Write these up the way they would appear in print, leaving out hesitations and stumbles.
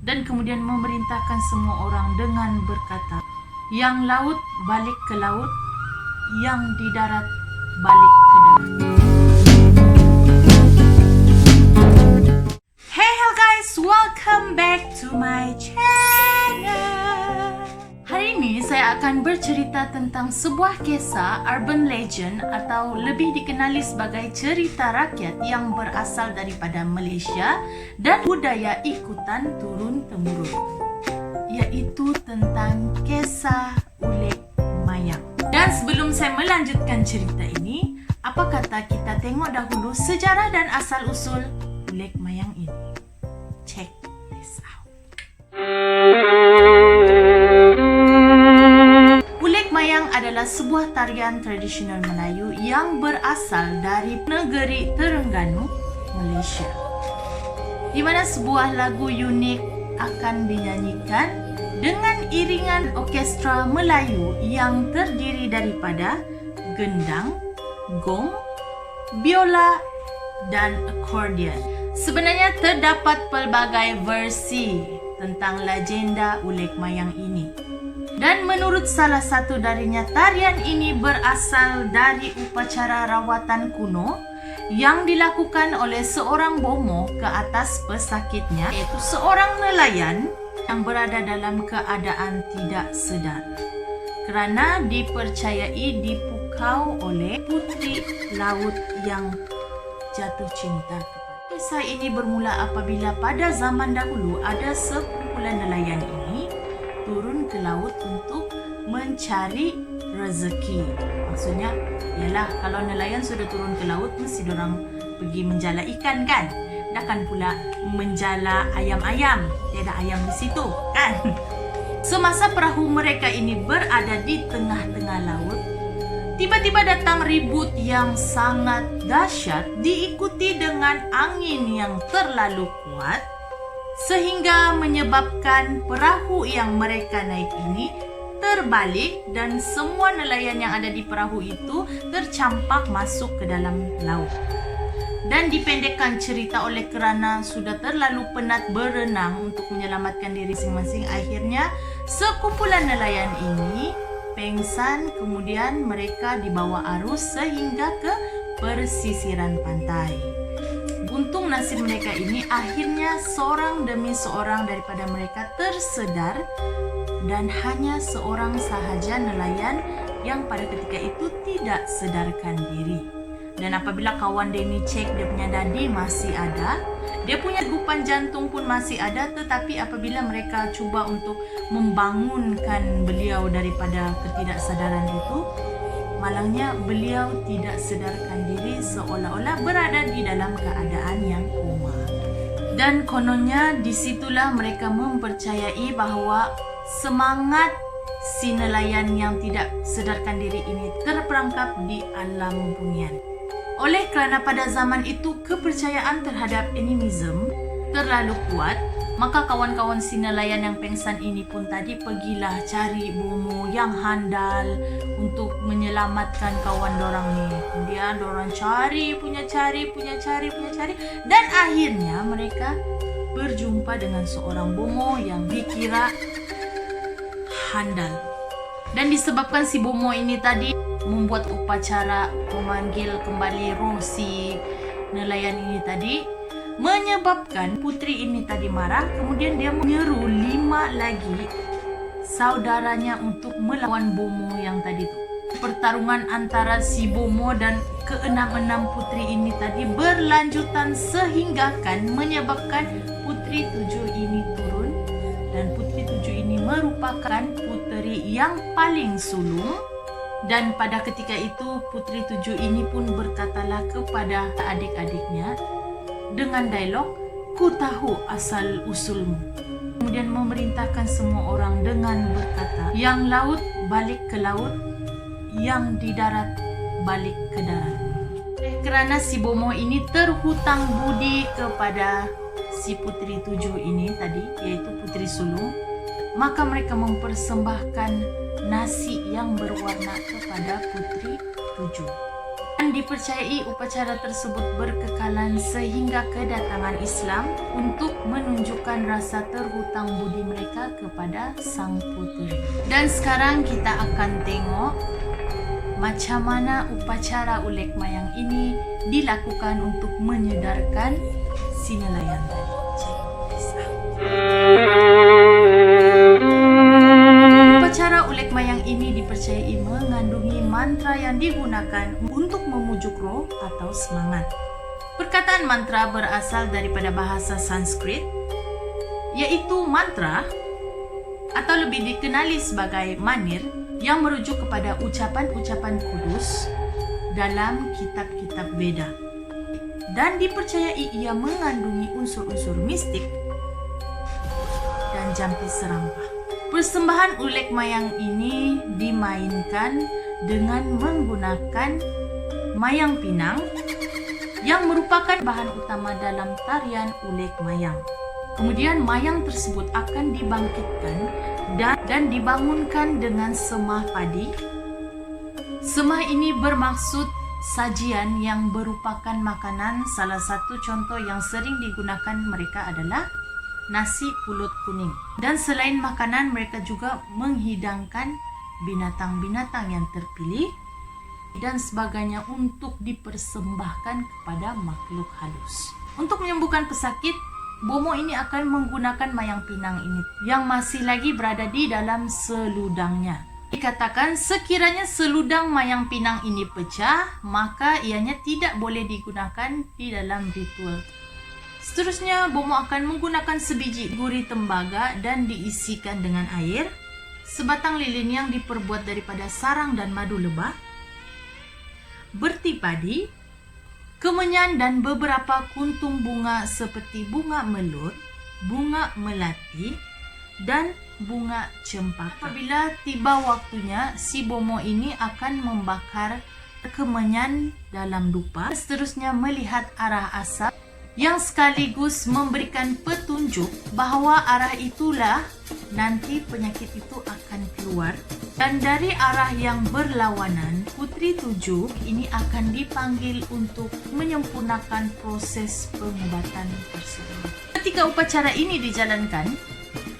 dan kemudian memerintahkan semua orang dengan berkata, yang laut balik ke laut, yang di darat balik ke darat. Hey guys, welcome back to my channel. Hari ini saya akan bercerita tentang sebuah kisah urban legend atau lebih dikenali sebagai cerita rakyat yang berasal daripada Malaysia dan budaya ikutan turun-temurun, iaitu tentang kisah Ulik Mayang. Dan sebelum saya melanjutkan cerita ini, apa kata kita tengok dahulu sejarah dan asal-usul Ulik Mayang ini. Check this out. Ulik Mayang adalah sebuah tarian tradisional Melayu yang berasal dari negeri Terengganu, Malaysia, di mana sebuah lagu unik akan dinyanyikan dengan iringan orkestra Melayu yang terdiri daripada gendang, gong, biola, dan akordion. Sebenarnya terdapat pelbagai versi tentang legenda Ulik Mayang ini. Dan menurut salah satu darinya, tarian ini berasal dari upacara rawatan kuno yang dilakukan oleh seorang bomoh ke atas pesakitnya, iaitu seorang nelayan yang berada dalam keadaan tidak sedar kerana dipercayai dipukau oleh putri laut yang jatuh cinta kepada. Kisah ini bermula apabila pada zaman dahulu ada sekumpulan nelayan ini turun ke laut untuk mencari rezeki. Maksudnya ialah kalau nelayan sudah turun ke laut, mesti diorang pergi menjala ikan kan? Takkan pula menjala ayam-ayam. Tiada ayam di situ kan? Semasa perahu mereka ini berada di tengah-tengah laut, tiba-tiba datang ribut yang sangat dahsyat diikuti dengan angin yang terlalu kuat sehingga menyebabkan perahu yang mereka naik ini terbalik dan semua nelayan yang ada di perahu itu tercampak masuk ke dalam laut. Dan dipendekkan cerita, oleh kerana sudah terlalu penat berenang untuk menyelamatkan diri masing-masing, akhirnya sekumpulan nelayan ini pengsan, kemudian mereka dibawa arus sehingga ke persisiran pantai. Untung nasib mereka ini, akhirnya seorang demi seorang daripada mereka tersedar dan hanya seorang sahaja nelayan yang pada ketika itu tidak sedarkan diri. Dan apabila kawan dia ni cek, dia punya dadi masih ada, dia punya degupan jantung pun masih ada, tetapi apabila mereka cuba untuk membangunkan beliau daripada ketidaksedaran itu, malangnya beliau tidak sedarkan diri, seolah-olah berada di dalam keadaan yang koma. Dan kononnya disitulah mereka mempercayai bahawa semangat si nelayan yang tidak sedarkan diri ini terperangkap di alam bunian. Oleh kerana pada zaman itu kepercayaan terhadap animism terlalu kuat, maka kawan-kawan si nelayan yang pengsan ini pun tadi pergilah cari bomoh yang handal untuk menyelamatkan kawan dorang ni. Kemudian dorang cari dan akhirnya mereka berjumpa dengan seorang bomoh yang dikira handal. Dan disebabkan si bomoh ini tadi membuat upacara memanggil kembali roh si nelayan ini tadi, menyebabkan putri ini tadi marah. Kemudian dia menyeru 5 lagi saudaranya untuk melawan bomoh yang tadi tu. Pertarungan antara si bomoh dan keenam-enam putri ini tadi berlanjutan sehingga kan menyebabkan putri 7 ini turun. Dan putri 7 ini merupakan puteri yang paling sulung. Dan pada ketika itu putri 7 ini pun berkatalah kepada adik-adiknya dengan dialog, "Ku tahu asal usulmu." Kemudian memerintahkan semua orang dengan berkata, yang laut balik ke laut, yang di darat balik ke darat. Kerana si bomoh ini terhutang budi kepada si putri 7 ini tadi, iaitu putri sulung, maka mereka mempersembahkan nasi yang berwarna kepada putri 7. Dan dipercayai upacara tersebut berkekalan sehingga kedatangan Islam untuk menunjukkan rasa terhutang budi mereka kepada Sang Puteri. Dan sekarang kita akan tengok macam mana upacara ulek mayang ini dilakukan untuk menyedarkan si nelayan tadi. Upacara ulek mayang ini dipercayai mengandungi mantra yang digunakan untuk memujuk roh atau semangat. Perkataan mantra berasal daripada bahasa Sanskrit, yaitu mantra atau lebih dikenali sebagai manir, yang merujuk kepada ucapan-ucapan kudus dalam kitab-kitab Veda. Dan dipercayai ia mengandungi unsur-unsur mistik dan jampi serampah. Persembahan ulek mayang ini dimainkan dengan menggunakan mayang pinang yang merupakan bahan utama dalam tarian ulek mayang. Kemudian mayang tersebut akan dibangkitkan dan dibangunkan dengan semah padi. Semah ini bermaksud sajian yang merupakan makanan. Salah satu contoh yang sering digunakan mereka adalah nasi pulut kuning. Dan selain makanan, mereka juga menghidangkan binatang-binatang yang terpilih dan sebagainya untuk dipersembahkan kepada makhluk halus. Untuk menyembuhkan pesakit, Bomo ini akan menggunakan mayang pinang ini yang masih lagi berada di dalam seludangnya. Dikatakan sekiranya seludang mayang pinang ini pecah, maka ianya tidak boleh digunakan di dalam ritual. Seterusnya, Bomo akan menggunakan sebiji guri tembaga dan diisikan dengan air, sebatang lilin yang diperbuat daripada sarang dan madu lebah, berti padi, kemenyan dan beberapa kuntung bunga seperti bunga melur, bunga melati, dan bunga cempaka. Apabila tiba waktunya, si Bomo ini akan membakar kemenyan dalam dupa. Seterusnya melihat arah asap yang sekaligus memberikan petunjuk bahawa arah itulah nanti penyakit itu akan keluar. Dan dari arah yang berlawanan, Puteri Tujuh ini akan dipanggil untuk menyempurnakan proses pengobatan tersebut. Ketika upacara ini dijalankan,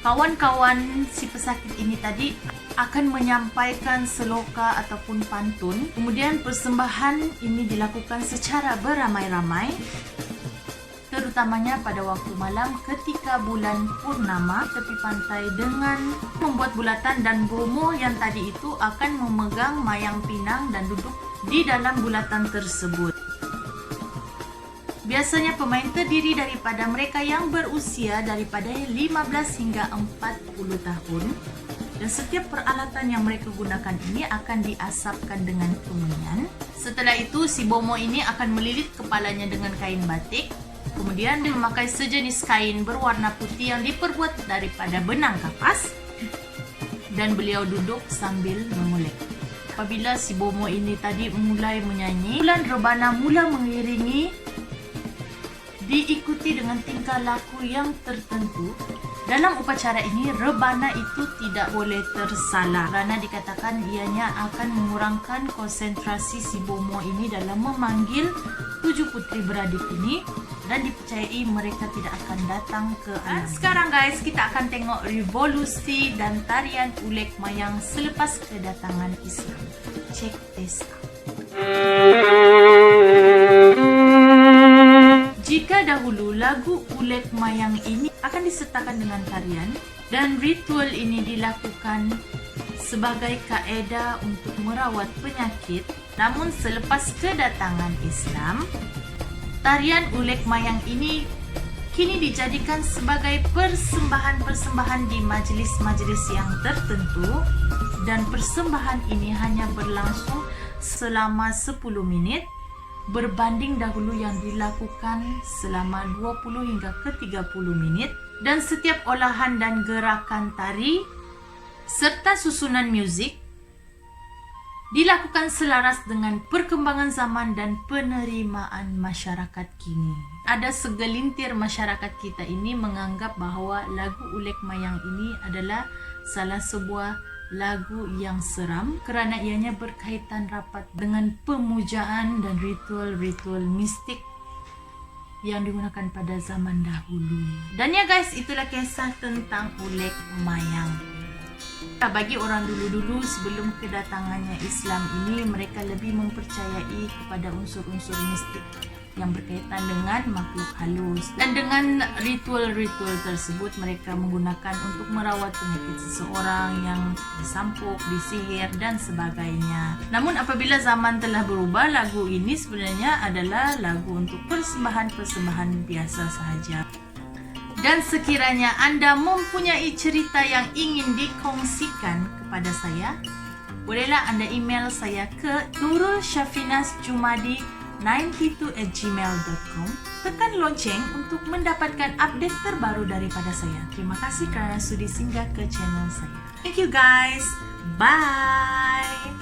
kawan-kawan si pesakit ini tadi akan menyampaikan seloka ataupun pantun. Kemudian persembahan ini dilakukan secara beramai-ramai, terutamanya pada waktu malam ketika bulan purnama tepi pantai dengan membuat bulatan, dan Bomo yang tadi itu akan memegang mayang pinang dan duduk di dalam bulatan tersebut. Biasanya pemain terdiri daripada mereka yang berusia daripada 15 hingga 40 tahun, dan setiap peralatan yang mereka gunakan ini akan diasapkan dengan kemenyan. Setelah itu si Bomo ini akan melilit kepalanya dengan kain batik. Kemudian dia memakai sejenis kain berwarna putih yang diperbuat daripada benang kapas, dan beliau duduk sambil mengolek. Apabila si Bomo ini tadi mulai menyanyi, bulan rebana mula mengiringi, diikuti dengan tingkah laku yang tertentu. Dalam upacara ini, rebana itu tidak boleh tersalah kerana dikatakan ianya akan mengurangkan konsentrasi si Bomo ini dalam memanggil 7 puteri beradik ini, dan dipercayai mereka tidak akan datang ke alam. Sekarang guys, kita akan tengok revolusi dan tarian ulek mayang selepas kedatangan Islam. Check this out. Jika dahulu lagu ulek mayang ini akan disertakan dengan tarian, dan ritual ini dilakukan sebagai kaedah untuk merawat penyakit, namun selepas kedatangan Islam, tarian ulek mayang ini kini dijadikan sebagai persembahan-persembahan di majlis-majlis yang tertentu, dan persembahan ini hanya berlangsung selama 10 minit berbanding dahulu yang dilakukan selama 20 hingga ke 30 minit, dan setiap olahan dan gerakan tari serta susunan muzik dilakukan selaras dengan perkembangan zaman dan penerimaan masyarakat kini. Ada segelintir masyarakat kita ini menganggap bahawa lagu ulek mayang ini adalah salah sebuah lagu yang seram kerana ianya berkaitan rapat dengan pemujaan dan ritual-ritual mistik yang digunakan pada zaman dahulu. Dan ya guys, itulah kisah tentang Ulek Mayang. Bagi orang dulu-dulu sebelum kedatangannya Islam ini, mereka lebih mempercayai kepada unsur-unsur mistik yang berkaitan dengan makhluk halus. Dan dengan ritual-ritual tersebut, mereka menggunakan untuk merawat penyakit seseorang yang disampuk, disihir dan sebagainya. Namun apabila zaman telah berubah, lagu ini sebenarnya adalah lagu untuk persembahan-persembahan biasa sahaja. Dan sekiranya anda mempunyai cerita yang ingin dikongsikan kepada saya, bolehlah anda email saya ke nurulsyafinasjumadi92@gmail.com. Tekan lonceng untuk mendapatkan update terbaru daripada saya. Terima kasih kerana sudi singgah ke channel saya. Thank you guys. Bye.